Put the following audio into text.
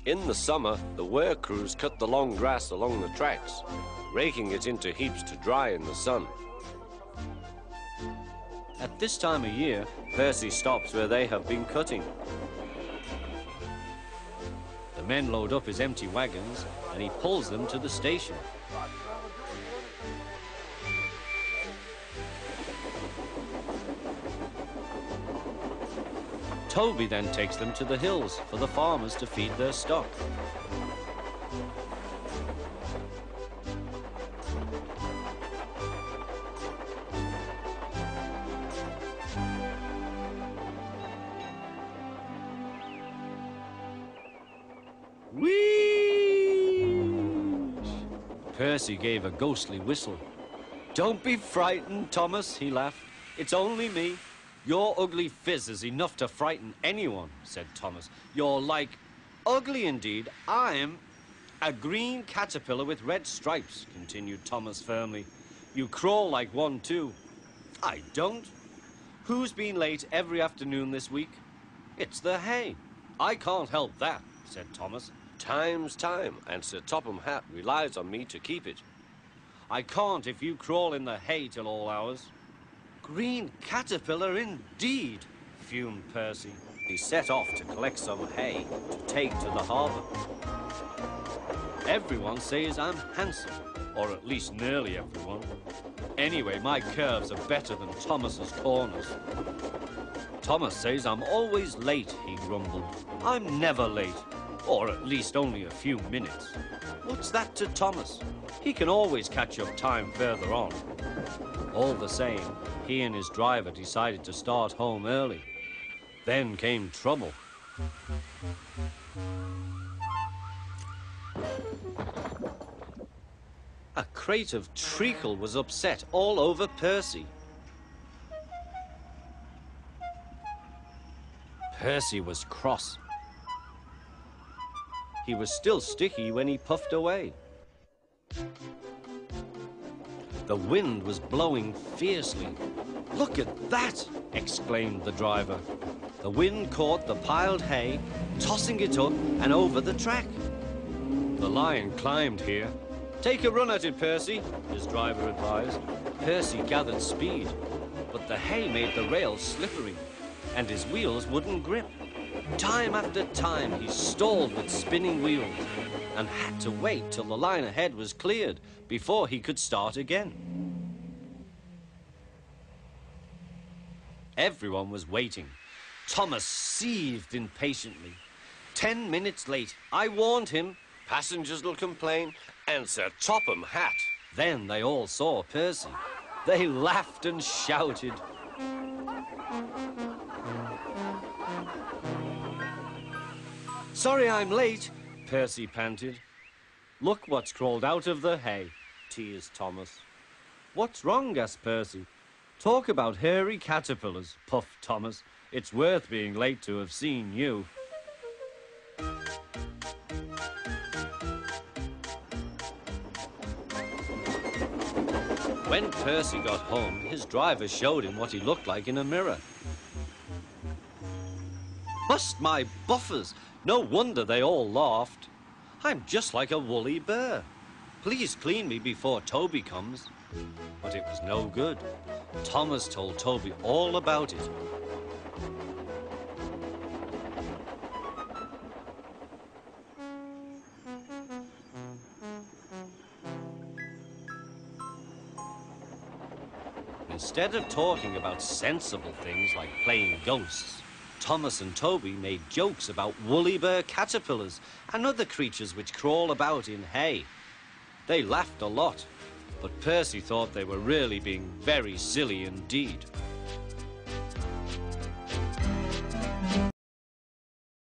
In the summer, the work crews cut the long grass along the tracks, raking it into heaps to dry in the sun. At this time of year, Percy stops where they have been cutting. The men load up his empty wagons and he pulls them to the station. Toby then takes them to the hills for the farmers to feed their stock. Percy gave a ghostly whistle. "Don't be frightened, Thomas," he laughed. "It's only me." "Your ugly phiz is enough to frighten anyone," said Thomas. "You're like... ugly indeed. I'm a green caterpillar with red stripes," continued Thomas firmly. "You crawl like one too." "I don't." "Who's been late every afternoon this week?" "It's the hay." "I can't help that," said Thomas. "Time's time, and Sir Topham Hatt relies on me to keep it." "I can't if you crawl in the hay till all hours." "Green caterpillar indeed," fumed Percy. He set off to collect some hay to take to the harbour. "Everyone says I'm handsome, or at least nearly everyone. Anyway, my curves are better than Thomas's corners." "Thomas says I'm always late," he grumbled. "I'm never late, or at least only a few minutes." "What's that to Thomas? He can always catch up time further on." All the same, he and his driver decided to start home early. Then came trouble. A crate of treacle was upset all over Percy. Percy was cross. He was still sticky when he puffed away. The wind was blowing fiercely. "Look at that!" exclaimed the driver. The wind caught the piled hay, tossing it up and over the track. The lion climbed here. "Take a run at it, Percy," his driver advised. Percy gathered speed, but the hay made the rails slippery, and his wheels wouldn't grip. Time after time he stalled with spinning wheels and had to wait till the line ahead was cleared before he could start again. Everyone was waiting. Thomas seethed impatiently. 10 minutes late. I warned him. Passengers will complain, and Sir Topham Hatt. Then they all saw Percy. They laughed and shouted. "Sorry I'm late," Percy panted. "Look what's crawled out of the hay," teased Thomas. "What's wrong?" asked Percy. "Talk about hairy caterpillars," puffed Thomas. "It's worth being late to have seen you." When Percy got home, his driver showed him what he looked like in a mirror. "Bust my buffers! No wonder they all laughed. I'm just like a woolly bear. Please clean me before Toby comes." But it was no good. Thomas told Toby all about it. Instead of talking about sensible things like playing ghosts, Thomas and Toby made jokes about woolly bear caterpillars and other creatures which crawl about in hay. They laughed a lot, but Percy thought they were really being very silly indeed.